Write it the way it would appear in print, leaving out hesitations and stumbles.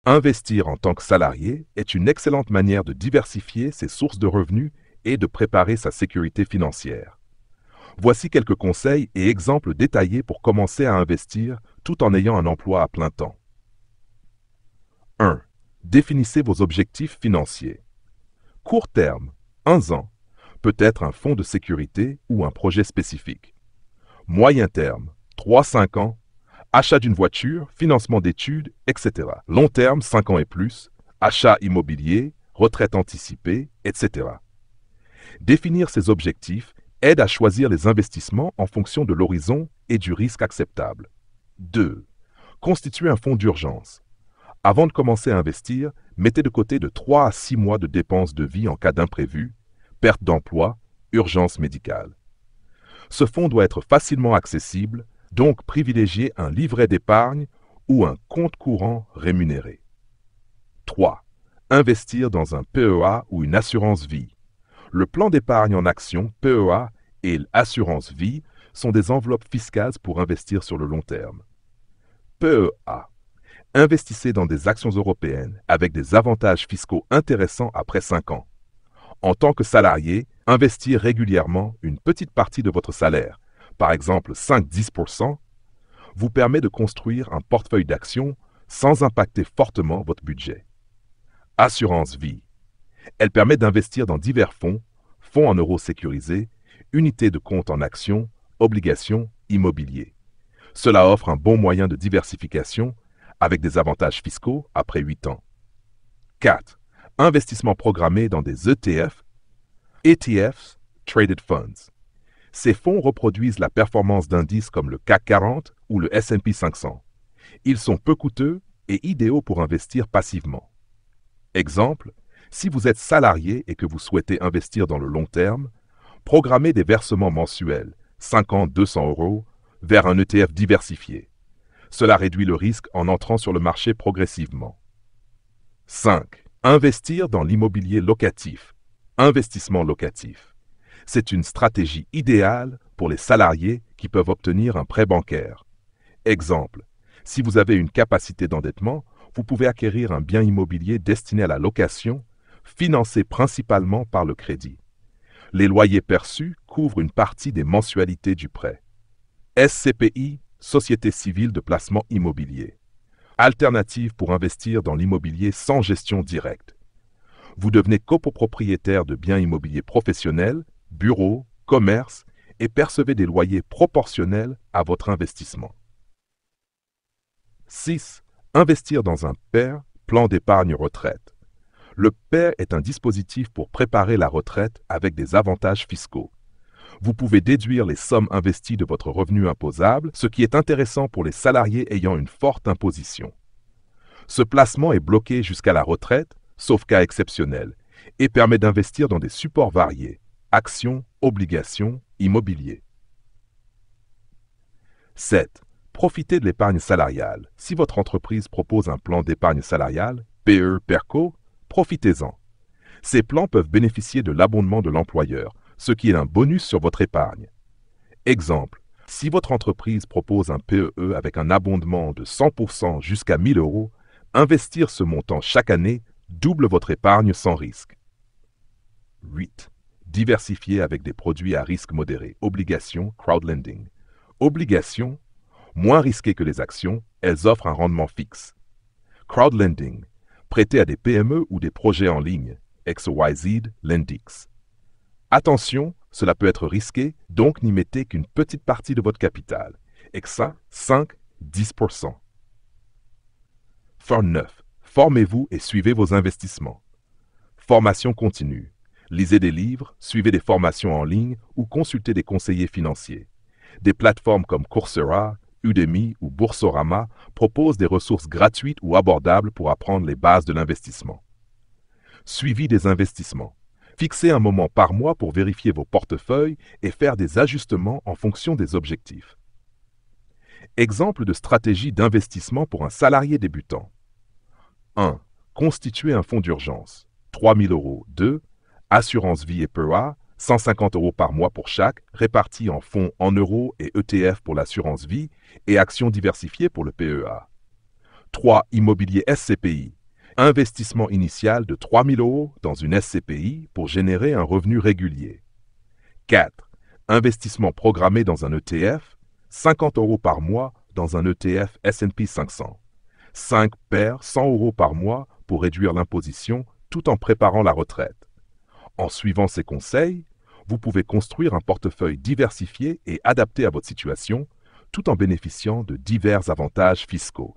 Investir en tant que salarié est une excellente manière de diversifier ses sources de revenus et de préparer sa sécurité financière. Voici quelques conseils et exemples détaillés pour commencer à investir tout en ayant un emploi à plein temps. 1. Définissez vos objectifs financiers. Court terme, 1 an, peut-être un fonds de sécurité ou un projet spécifique. Moyen terme, 3-5 ans, achat d'une voiture, financement d'études, etc. Long terme, 5 ans et plus, achat immobilier, retraite anticipée, etc. Définir ces objectifs aide à choisir les investissements en fonction de l'horizon et du risque acceptable. 2. Constituer un fonds d'urgence. Avant de commencer à investir, mettez de côté de 3 à 6 mois de dépenses de vie en cas d'imprévu, perte d'emploi, urgence médicale. Ce fonds doit être facilement accessible, donc privilégiez un livret d'épargne ou un compte courant rémunéré. 3. Investir dans un PEA ou une assurance vie. Le plan d'épargne en actions, PEA, et l'assurance vie sont des enveloppes fiscales pour investir sur le long terme. PEA. Investissez dans des actions européennes avec des avantages fiscaux intéressants après 5 ans. En tant que salarié, investir régulièrement une petite partie de votre salaire, par exemple 5-10%, vous permet de construire un portefeuille d'actions sans impacter fortement votre budget. Assurance vie. Elle permet d'investir dans divers fonds, fonds en euros sécurisés, unités de compte en actions, obligations, immobiliers. Cela offre un bon moyen de diversification avec des avantages fiscaux après 8 ans. 4. Investissement programmé dans des ETF, ETFs, Traded Funds. Ces fonds reproduisent la performance d'indices comme le CAC 40 ou le S&P 500. Ils sont peu coûteux et idéaux pour investir passivement. Exemple, si vous êtes salarié et que vous souhaitez investir dans le long terme, programmez des versements mensuels, 50-200 euros, vers un ETF diversifié. Cela réduit le risque en entrant sur le marché progressivement. 5. Investir dans l'immobilier locatif. Investissement locatif. C'est une stratégie idéale pour les salariés qui peuvent obtenir un prêt bancaire. Exemple, si vous avez une capacité d'endettement, vous pouvez acquérir un bien immobilier destiné à la location, financé principalement par le crédit. Les loyers perçus couvrent une partie des mensualités du prêt. SCPI, Société civile de placement immobilier. Alternative pour investir dans l'immobilier sans gestion directe. Vous devenez copropriétaire de biens immobiliers professionnels, bureaux, commerces et percevez des loyers proportionnels à votre investissement. 6. Investir dans un PER, plan d'épargne retraite. Le PER est un dispositif pour préparer la retraite avec des avantages fiscaux. Vous pouvez déduire les sommes investies de votre revenu imposable, ce qui est intéressant pour les salariés ayant une forte imposition. Ce placement est bloqué jusqu'à la retraite, sauf cas exceptionnel, et permet d'investir dans des supports variés, actions, obligations, immobilier. 7. Profitez de l'épargne salariale. Si votre entreprise propose un plan d'épargne salariale, PE, PERCO, profitez-en. Ces plans peuvent bénéficier de l'abondement de l'employeur, ce qui est un bonus sur votre épargne. Exemple, si votre entreprise propose un PEE avec un abondement de 100% jusqu'à 1 000 euros, investir ce montant chaque année double votre épargne sans risque. 8. Diversifier avec des produits à risque modéré, obligations, crowdlending. Obligations, moins risquées que les actions, elles offrent un rendement fixe. Crowdlending, prêter à des PME ou des projets en ligne, XYZ, Lendix. Attention, cela peut être risqué, donc n'y mettez qu'une petite partie de votre capital. EXA, 5-10%. 9. Formez-vous et suivez vos investissements. Formation continue. Lisez des livres, suivez des formations en ligne ou consultez des conseillers financiers. Des plateformes comme Coursera, Udemy ou Boursorama proposent des ressources gratuites ou abordables pour apprendre les bases de l'investissement. Suivi des investissements. Fixez un moment par mois pour vérifier vos portefeuilles et faire des ajustements en fonction des objectifs. Exemple de stratégie d'investissement pour un salarié débutant. 1. Constituer un fonds d'urgence. 3 000 euros. 2. Assurance vie et PEA, 150 euros par mois pour chaque, répartis en fonds en euros et ETF pour l'assurance vie et actions diversifiées pour le PEA. 3. Immobilier SCPI. Investissement initial de 3 000 € dans une SCPI pour générer un revenu régulier. 4. Investissement programmé dans un ETF, 50 € par mois dans un ETF S&P 500. 5. Paire 100 € par mois pour réduire l'imposition tout en préparant la retraite. En suivant ces conseils, vous pouvez construire un portefeuille diversifié et adapté à votre situation, tout en bénéficiant de divers avantages fiscaux.